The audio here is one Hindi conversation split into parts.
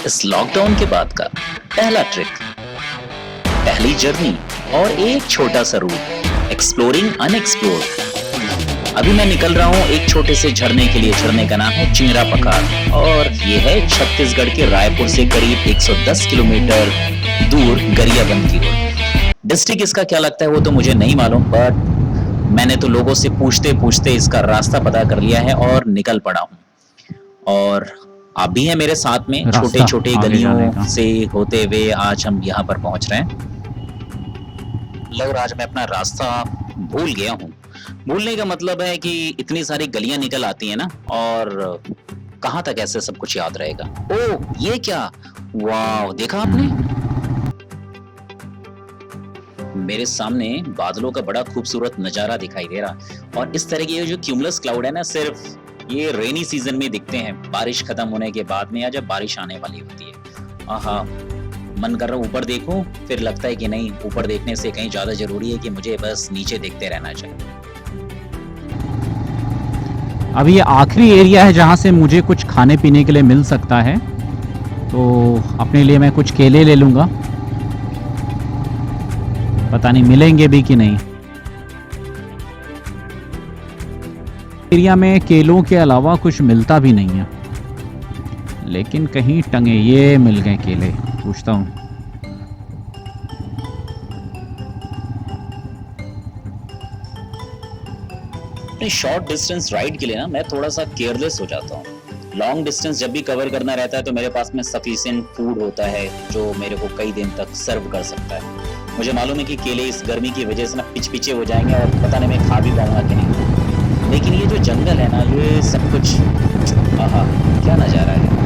इस लॉकडाउन के बाद का पहला ट्रिक, पहली जर्नी और एक छोटा सा रूट, एक्सप्लोरिंग अनएक्सप्लोर्ड। अभी मैं निकल रहा हूँ एक छोटे से झरने के लिए। झरने का नाम है चिंगरा पखार और ये है छत्तीसगढ़ के रायपुर से करीब 110 किलोमीटर दूर गरियाबंद की ओर। डिस्ट्रिक्ट इसका क्या लगता है वो तो मुझे नहीं मालूम, बट मैंने तो लोगों से पूछते पूछते इसका रास्ता पता कर लिया है और निकल पड़ा हूँ। और आप भी हैं मेरे साथ में, छोटे रास्ता छोटे आगे जाने गलियों का। से होते हुए आज हम यहाँ पर पहुंच रहे हैं। लग रहा आज मैं अपना रास्ता भूल गया हूँ। भूलने का मतलब है कि इतनी सारी गलियां निकल आती हैं ना, और कहाँ तक ऐसे सब कुछ याद रहेगा। ओह ये क्या, वाह देखा आपने, मेरे सामने बादलों का बड़ा खूबसूरत नजारा दिखाई दे रहा। और इस तरह के जो क्यूमुलस क्लाउड है ना, सिर्फ ये रेनी सीजन में दिखते हैं, बारिश खत्म होने के बाद में या जब बारिश आने वाली होती है। आहा, मन कर रहा हूँ ऊपर देखूं, फिर लगता है कि नहीं, ऊपर देखने से कहीं ज्यादा जरूरी है कि मुझे बस नीचे देखते रहना चाहिए। अब ये आखिरी एरिया है जहाँ से मुझे कुछ खाने पीने के लिए मिल सकता है, तो अपने लिए मैं कुछ केले ले लूँगा। पता नहीं मिलेंगे भी कि नहीं। एरिया में केलों के अलावा कुछ मिलता भी नहीं है, लेकिन कहीं टंगे ये मिल गए केले। पूछता हूँ। शॉर्ट डिस्टेंस राइड के लिए ना मैं थोड़ा सा केयरलेस हो जाता हूँ। लॉन्ग डिस्टेंस जब भी कवर करना रहता है तो मेरे पास में सफिशिएंट फूड होता है जो मेरे को कई दिन तक सर्व कर सकता है। मुझे मालूम है कि केले इस गर्मी की वजह से ना पिचपिचे हो जाएंगे और पता नहीं मैं खा भी पाऊंगा कि नहीं। लेकिन ये जो जंगल है ना, ये सब कुछ, आहा क्या नजारा है।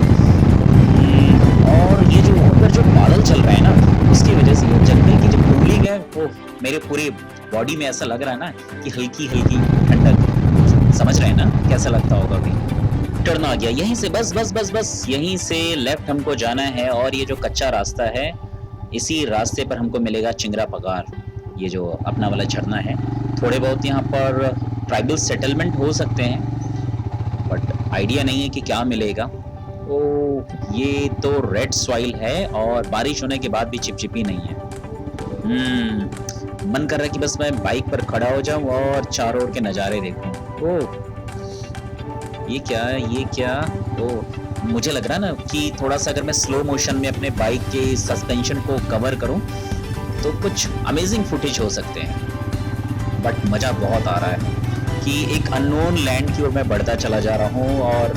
और ये जो ऊपर जो बादल चल रहे हैं ना, उसकी वजह से ये जंगल की जो कूलिंग है वो मेरे पूरे बॉडी में ऐसा लग रहा है ना कि हल्की हल्की ठंडक। समझ रहे हैं ना कैसा लगता होगा। अभी टर्न आ गया यहीं से, बस बस बस बस यहीं से लेफ्ट हमको जाना है। और ये जो कच्चा रास्ता है, इसी रास्ते पर हमको मिलेगा चिंगरा पगार, ये जो अपना वाला झरना है। थोड़े बहुत यहाँ पर ट्राइबल सेटलमेंट हो सकते हैं, बट आइडिया नहीं है कि क्या मिलेगा। ओ ये तो रेड सॉइल है और बारिश होने के बाद भी चिपचिपी नहीं है। मन कर रहा है कि बस मैं बाइक पर खड़ा हो जाऊं और चारों ओर के नज़ारे देखूं। ओह ये क्या है, ये क्या। ओह मुझे लग रहा है ना कि थोड़ा सा अगर मैं स्लो मोशन में अपने बाइक के सस्पेंशन को कवर करूं तो कुछ अमेजिंग फुटेज हो सकते हैं। बट मज़ा बहुत आ रहा है कि एक अननोन लैंड की ओर मैं बढ़ता चला जा रहा हूँ। और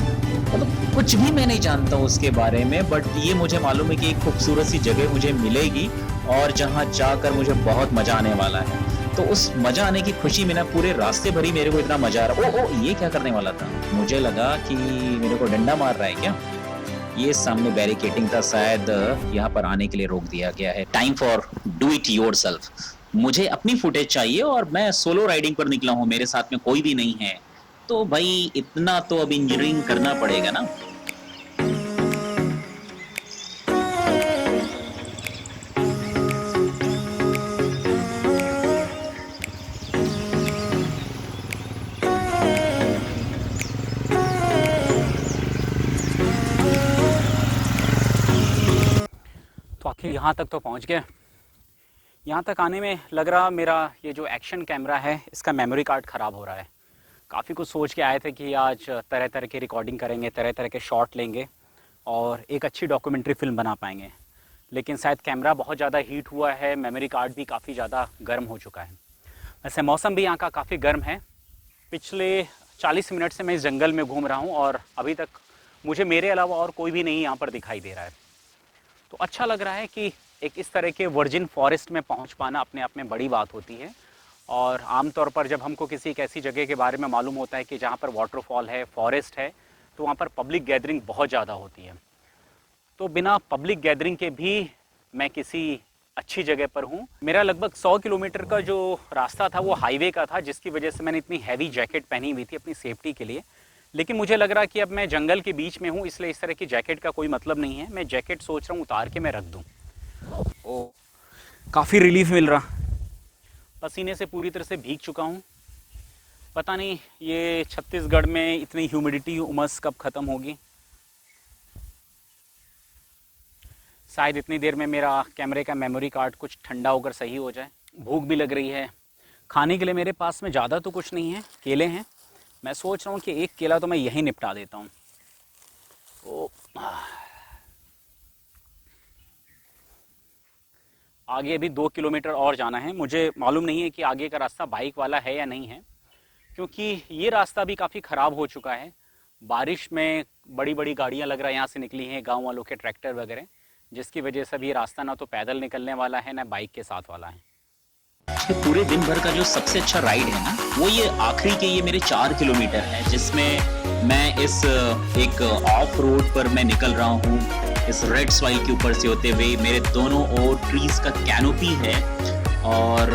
मतलब कुछ भी मैं नहीं जानता हूँ उसके बारे में, बट ये मुझे मालूम है कि एक खूबसूरत सी जगह मुझे मिलेगी और जहाँ जाकर मुझे बहुत मजा आने वाला है। तो उस मजा आने की खुशी में ना पूरे रास्ते भरी मेरे को इतना मजा आ रहा। ओ ये क्या करने वाला था, मुझे लगा कि मेरे को डंडा मार रहा है क्या। ये सामने बैरिकेटिंग था, शायद यहाँ पर आने के लिए रोक दिया गया है। Time for do it yourself. मुझे अपनी फुटेज चाहिए और मैं सोलो राइडिंग पर निकला हूँ, मेरे साथ में कोई भी नहीं है। तो भाई इतना तो अब इंजीनियरिंग करना पड़ेगा ना। तो आखिर यहाँ तक तो पहुँच गए। यहाँ तक आने में लग रहा मेरा ये जो एक्शन कैमरा है इसका मेमोरी कार्ड ख़राब हो रहा है। काफ़ी कुछ सोच के आए थे कि आज तरह तरह की रिकॉर्डिंग करेंगे, तरह तरह के शॉट लेंगे और एक अच्छी डॉक्यूमेंट्री फिल्म बना पाएंगे। लेकिन शायद कैमरा बहुत ज़्यादा हीट हुआ है, मेमोरी कार्ड भी काफ़ी ज़्यादा गर्म हो चुका है। वैसे मौसम भी यहाँ का काफ़ी गर्म है। पिछले 40 मिनट से मैं इस जंगल में घूम रहा हूँ और अभी तक मुझे मेरे अलावा और कोई भी नहीं यहाँ पर दिखाई दे रहा है। तो अच्छा लग रहा है कि एक इस तरह के वर्जिन फॉरेस्ट में पहुंच पाना अपने आप में बड़ी बात होती है। और आमतौर पर जब हमको किसी एक ऐसी जगह के बारे में मालूम होता है कि जहाँ पर वाटरफॉल है, फॉरेस्ट है, तो वहाँ पर पब्लिक गैदरिंग बहुत ज़्यादा होती है। तो बिना पब्लिक गैदरिंग के भी मैं किसी अच्छी जगह पर हूँ। मेरा लगभग 100 किलोमीटर का जो रास्ता था वो हाईवे का था, जिसकी वजह से मैंने इतनी हैवी जैकेट पहनी हुई थी अपनी सेफ्टी के लिए। लेकिन मुझे लग रहा कि अब मैं जंगल के बीच में हूँ, इसलिए इस तरह की जैकेट का कोई मतलब नहीं है। मैं जैकेट सोच रहा हूँ उतार के मैं रख दूँ। ओ काफ़ी रिलीफ मिल रहा, पसीने से पूरी तरह से भीग चुका हूँ। पता नहीं ये छत्तीसगढ़ में इतनी ह्यूमिडिटी, उमस कब ख़त्म होगी। शायद इतनी देर में मेरा कैमरे का मेमोरी कार्ड कुछ ठंडा होकर सही हो जाए। भूख भी लग रही है। खाने के लिए मेरे पास में ज़्यादा तो कुछ नहीं है, केले हैं। मैं सोच रहा हूँ कि एक केला तो मैं यहीं निपटा देता हूँ। तो आगे अभी 2 किलोमीटर और जाना है। मुझे मालूम नहीं है कि आगे का रास्ता बाइक वाला है या नहीं है, क्योंकि ये रास्ता भी काफ़ी ख़राब हो चुका है। बारिश में बड़ी बड़ी गाड़ियाँ लग रहा है यहाँ से निकली हैं, गांव वालों के ट्रैक्टर वगैरह, जिसकी वजह से भी ये रास्ता ना तो पैदल निकलने वाला है ना बाइक के साथ वाला है। ये पूरे दिन भर का जो सबसे अच्छा राइड है ना, वो ये आखिरी के ये मेरे 4 किलोमीटर है, जिसमें मैं इस एक ऑफ रोड पर मैं निकल रहा हूँ। इस रेड सॉइल के ऊपर से होते हुए मेरे दोनों ओर ट्रीज का कैनोपी है, और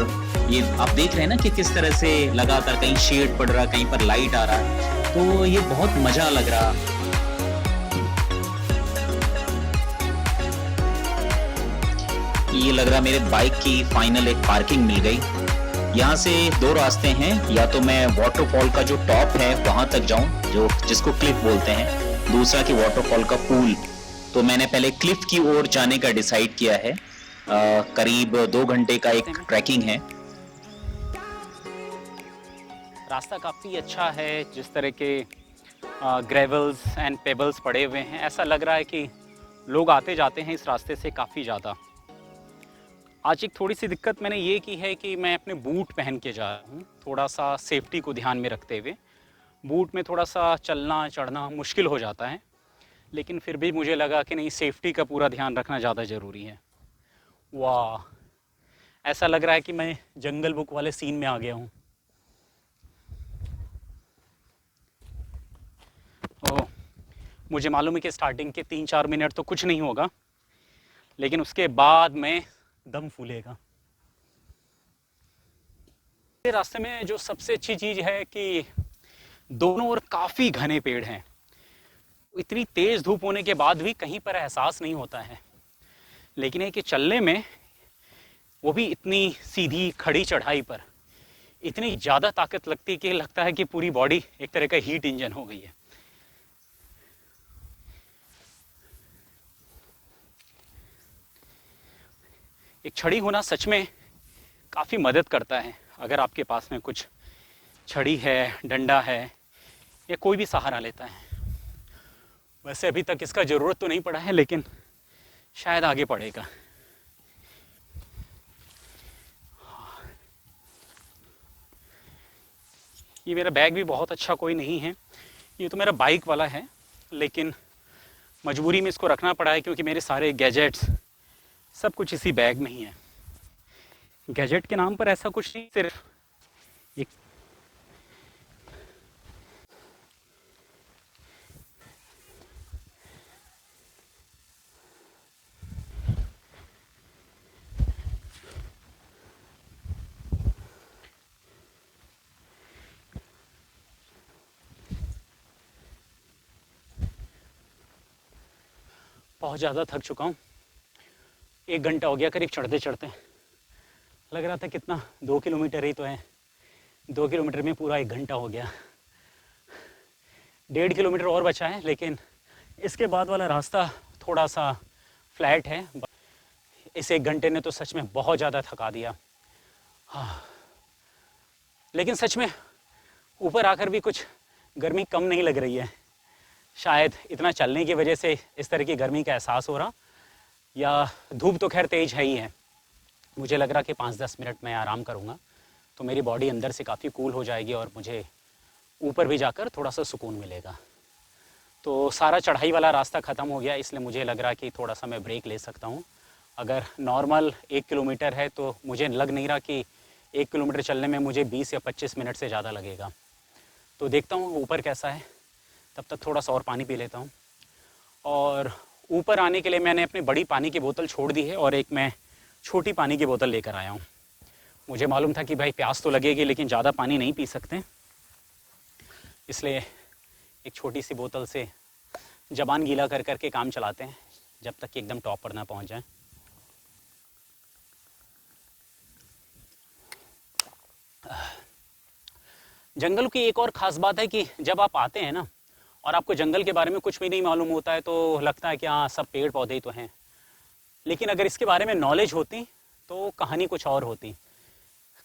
ये आप देख रहे हैं ना कि किस तरह से लगातार कहीं शेड पड़ रहा, कहीं पर लाइट आ रहा है, तो ये बहुत मजा लग रहा। ये लग रहा मेरे बाइक की फाइनल एक पार्किंग मिल गई। यहाँ से 2 रास्ते हैं, या तो मैं वाटरफॉल का जो टॉप है वहां तक जाऊं, जो जिसको क्लिफ बोलते हैं, दूसरा कि वाटरफॉल का पूल। तो मैंने पहले क्लिफ की ओर जाने का डिसाइड किया है। करीब 2 घंटे का एक ट्रैकिंग है। रास्ता काफ़ी अच्छा है, जिस तरह के ग्रेवल्स एंड पेबल्स पड़े हुए हैं, ऐसा लग रहा है कि लोग आते जाते हैं इस रास्ते से काफ़ी ज़्यादा। आज एक थोड़ी सी दिक्कत मैंने ये की है कि मैं अपने बूट पहन के जा रहा हूँ, थोड़ा सा सेफ्टी को ध्यान में रखते हुए। बूट में थोड़ा सा चलना चढ़ना मुश्किल हो जाता है, लेकिन फिर भी मुझे लगा कि नहीं, सेफ्टी का पूरा ध्यान रखना ज़्यादा ज़रूरी है। वाह, ऐसा लग रहा है कि मैं जंगल बुक वाले सीन में आ गया हूँ। ओह, मुझे मालूम है कि स्टार्टिंग के 3-4 मिनट तो कुछ नहीं होगा, लेकिन उसके बाद में दम फूलेगा। रास्ते में जो सबसे अच्छी चीज़ है कि दोनों ओर काफ़ी घने पेड़ हैं। इतनी तेज़ धूप होने के बाद भी कहीं पर एहसास नहीं होता है, लेकिन है कि चलने में, वो भी इतनी सीधी खड़ी चढ़ाई पर, इतनी ज़्यादा ताकत लगती है कि लगता है कि पूरी बॉडी एक तरह का हीट इंजन हो गई है। एक छड़ी होना सच में काफ़ी मदद करता है। अगर आपके पास में कुछ छड़ी है, डंडा है, या कोई भी सहारा लेता है। वैसे अभी तक इसका ज़रूरत तो नहीं पड़ा है, लेकिन शायद आगे पड़ेगा। ये मेरा बैग भी बहुत अच्छा कोई नहीं है, ये तो मेरा बाइक वाला है, लेकिन मजबूरी में इसको रखना पड़ा है, क्योंकि मेरे सारे गैजेट्स सब कुछ इसी बैग में ही है। गैजेट के नाम पर ऐसा कुछ नहीं, सिर्फ एक बहुत ज़्यादा थक चुका हूँ। 1 घंटा हो गया करीब चढ़ते चढ़ते। लग रहा था कितना 2 किलोमीटर ही तो है, 2 किलोमीटर में पूरा 1 घंटा हो गया। 1.5 किलोमीटर और बचा है, लेकिन इसके बाद वाला रास्ता थोड़ा सा फ्लैट है। इस 1 घंटे ने तो सच में बहुत ज़्यादा थका दिया। हाँ, लेकिन सच में ऊपर आकर भी कुछ गर्मी कम नहीं लग रही है। शायद इतना चलने की वजह से इस तरह की गर्मी का एहसास हो रहा, या धूप तो खैर तेज़ है ही है। मुझे लग रहा कि 5-10 मिनट मैं आराम करूँगा तो मेरी बॉडी अंदर से काफ़ी कूल हो जाएगी, और मुझे ऊपर भी जाकर थोड़ा सा सुकून मिलेगा। तो सारा चढ़ाई वाला रास्ता ख़त्म हो गया, इसलिए मुझे लग रहा कि थोड़ा सा मैं ब्रेक ले सकता हूँ। अगर नॉर्मल 1 किलोमीटर है तो मुझे लग नहीं रहा कि 1 किलोमीटर चलने में मुझे 20 या 25 मिनट से ज़्यादा लगेगा। तो देखता हूँ ऊपर कैसा है, तब तक थोड़ा सा और पानी पी लेता हूँ। और ऊपर आने के लिए मैंने अपनी बड़ी पानी की बोतल छोड़ दी है, और एक मैं छोटी पानी की बोतल लेकर आया हूँ। मुझे मालूम था कि भाई प्यास तो लगेगी, लेकिन ज़्यादा पानी नहीं पी सकते, इसलिए एक छोटी सी बोतल से ज़बान गीला कर करके काम चलाते हैं, जब तक कि एकदम टॉप पर ना पहुँच जाए। जंगल की एक और ख़ास बात है कि जब आप आते हैं ना, और आपको जंगल के बारे में कुछ भी नहीं मालूम होता है, तो लगता है कि हाँ सब पेड़ पौधे ही तो हैं। लेकिन अगर इसके बारे में नॉलेज होती तो कहानी कुछ और होती।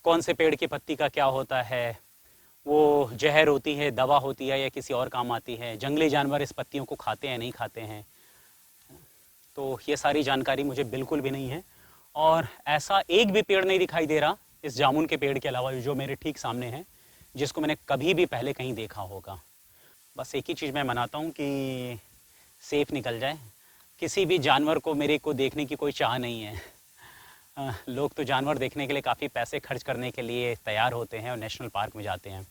कौन से पेड़ की पत्ती का क्या होता है, वो जहर होती है, दवा होती है या किसी और काम आती है, जंगली जानवर इस पत्तियों को खाते हैं नहीं खाते हैं, तो ये सारी जानकारी मुझे बिल्कुल भी नहीं है। और ऐसा एक भी पेड़ नहीं दिखाई दे रहा इस जामुन के पेड़ के अलावा जो मेरे ठीक सामने है, जिसको मैंने कभी भी पहले कहीं देखा होगा। बस एक ही चीज़ मैं मनाता हूँ कि सेफ निकल जाए। किसी भी जानवर को मेरे को देखने की कोई चाह नहीं है। लोग तो जानवर देखने के लिए काफ़ी पैसे खर्च करने के लिए तैयार होते हैं और नेशनल पार्क में जाते हैं,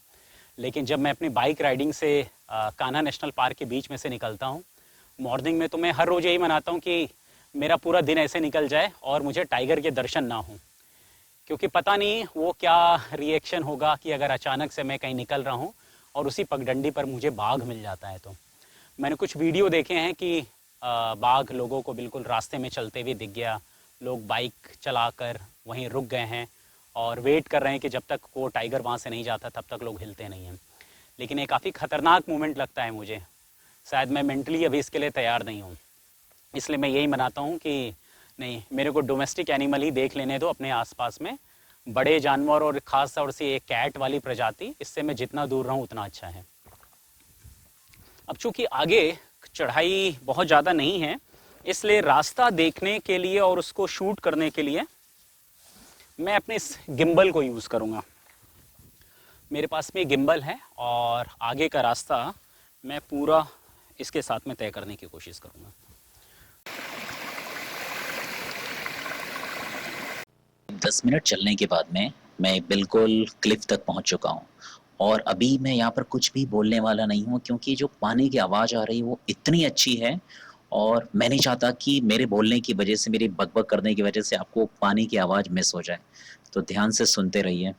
लेकिन जब मैं अपनी बाइक राइडिंग से कान्हा नेशनल पार्क के बीच में से निकलता हूँ मॉर्निंग में, तो मैं हर रोज़ यही मनाता हूँ कि मेरा पूरा दिन ऐसे निकल जाए और मुझे टाइगर के दर्शन ना हो, क्योंकि पता नहीं वो क्या रिएक्शन होगा कि अगर अचानक से मैं कहीं निकल रहा हूँ और उसी पगडंडी पर मुझे बाघ मिल जाता है। तो मैंने कुछ वीडियो देखे हैं कि बाघ लोगों को बिल्कुल रास्ते में चलते हुए दिख गया, लोग बाइक चलाकर वहीं रुक गए हैं और वेट कर रहे हैं कि जब तक वो टाइगर वहाँ से नहीं जाता तब तक लोग हिलते नहीं हैं। लेकिन ये काफ़ी ख़तरनाक मोमेंट लगता है मुझे, शायद मैं मेंटली अभी इसके लिए तैयार नहीं हूँ। इसलिए मैं यही मनाता हूँ कि नहीं, मेरे को डोमेस्टिक एनिमल ही देख लेने दो अपने आसपास में, बड़े जानवर और ख़ास तौर से एक कैट वाली प्रजाति, इससे मैं जितना दूर रहूँ उतना अच्छा है। अब चूँकि आगे चढ़ाई बहुत ज़्यादा नहीं है, इसलिए रास्ता देखने के लिए और उसको शूट करने के लिए मैं अपने इस गिम्बल को यूज़ करूँगा। मेरे पास में गिम्बल है और आगे का रास्ता मैं पूरा इसके साथ में तय करने की कोशिश करूँगा। 10 मिनट चलने के बाद में मैं बिल्कुल क्लिफ तक पहुंच चुका हूं और अभी मैं यहाँ पर कुछ भी बोलने वाला नहीं हूँ, क्योंकि जो पानी की आवाज़ आ रही है वो इतनी अच्छी है और मैं नहीं चाहता कि मेरे बोलने की वजह से, मेरी बकबक करने की वजह से आपको पानी की आवाज़ मिस हो जाए। तो ध्यान से सुनते रहिए।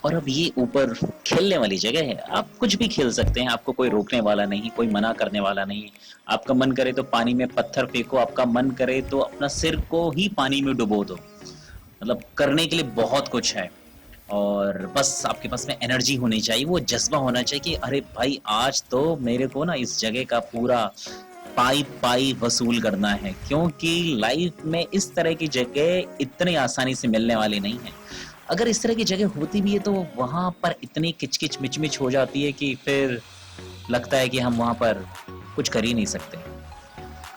और अब ये ऊपर खेलने वाली जगह है, आप कुछ भी खेल सकते हैं, आपको कोई रोकने वाला नहीं, कोई मना करने वाला नहीं। आपका मन करे तो पानी में पत्थर फेंको, आपका मन करे तो अपना सिर को ही पानी में डुबो दो। मतलब करने के लिए बहुत कुछ है और बस आपके पास में एनर्जी होनी चाहिए, वो जज्बा होना चाहिए कि अरे भाई आज तो मेरे को ना इस जगह का पूरा पाई पाई वसूल करना है, क्योंकि लाइफ में इस तरह की जगह इतनी आसानी से मिलने वाली नहीं है। अगर इस तरह की जगह होती भी है तो वहां पर इतनी किचकिच मिचमिच हो जाती है कि फिर लगता है कि हम वहां पर कुछ कर ही नहीं सकते।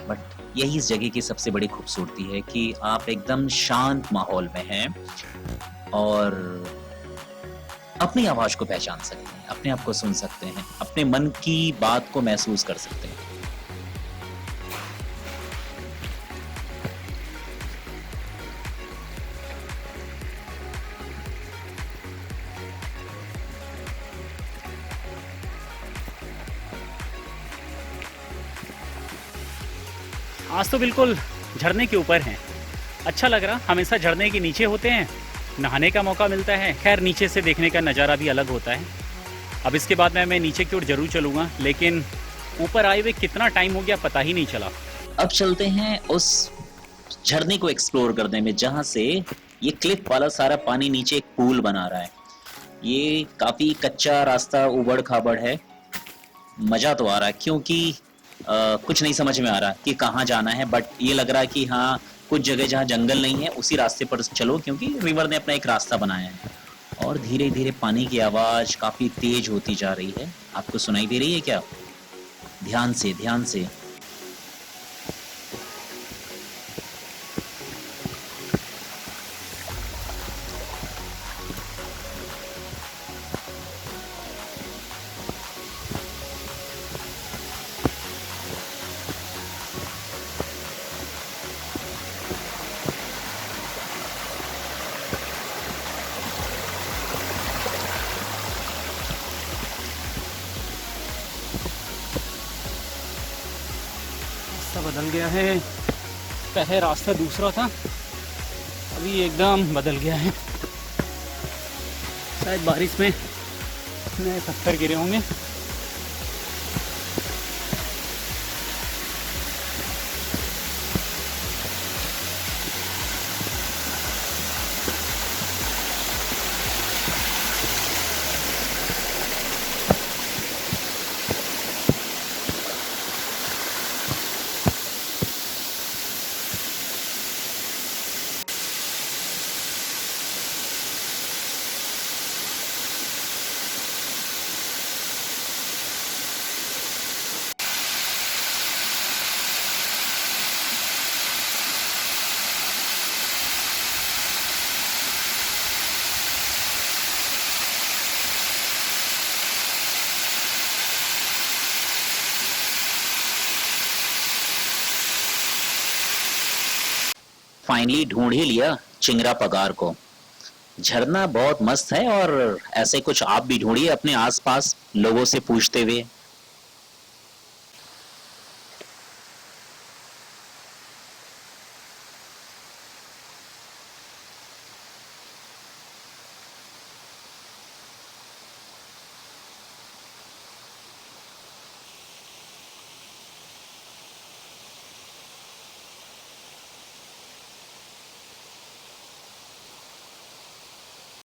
बट यही इस जगह की सबसे बड़ी खूबसूरती है कि आप एकदम शांत माहौल में हैं और अपनी आवाज को पहचान सकते हैं, अपने आप को सुन सकते हैं, अपने मन की बात को महसूस कर सकते हैं। आज तो बिल्कुल झरने के ऊपर हैं, अच्छा लग रहा। हमेशा झरने के नीचे होते हैं, नहाने का मौका मिलता है। खैर नीचे से देखने का नज़ारा भी अलग होता है। अब इसके बाद में मैं नीचे की ओर जरूर चलूँगा, लेकिन ऊपर आए हुए कितना टाइम हो गया पता ही नहीं चला। अब चलते हैं उस झरने को एक्सप्लोर करने में, जहाँ से ये क्लिफ वाला सारा पानी नीचे एक पूल बना रहा है। ये काफी कच्चा रास्ता, उबड़ खाबड़ है। मजा तो आ रहा है क्योंकि कुछ नहीं समझ में आ रहा कि कहाँ जाना है, बट ये लग रहा है कि हाँ कुछ जगह जहाँ जंगल नहीं है उसी रास्ते पर चलो, क्योंकि रिवर ने अपना एक रास्ता बनाया है। और धीरे धीरे पानी की आवाज काफी तेज होती जा रही है। आपको सुनाई दे रही है क्या? ध्यान से, ध्यान से। रास्ता बदल गया है। पहले रास्ता दूसरा था, अभी एकदम बदल गया है। शायद बारिश में नए पत्थर गिरे होंगे। फाइनली ढूंढ ही लिया चिंगरा पगार को। झरना बहुत मस्त है, और ऐसे कुछ आप भी ढूंढिए अपने आसपास लोगों से पूछते हुए।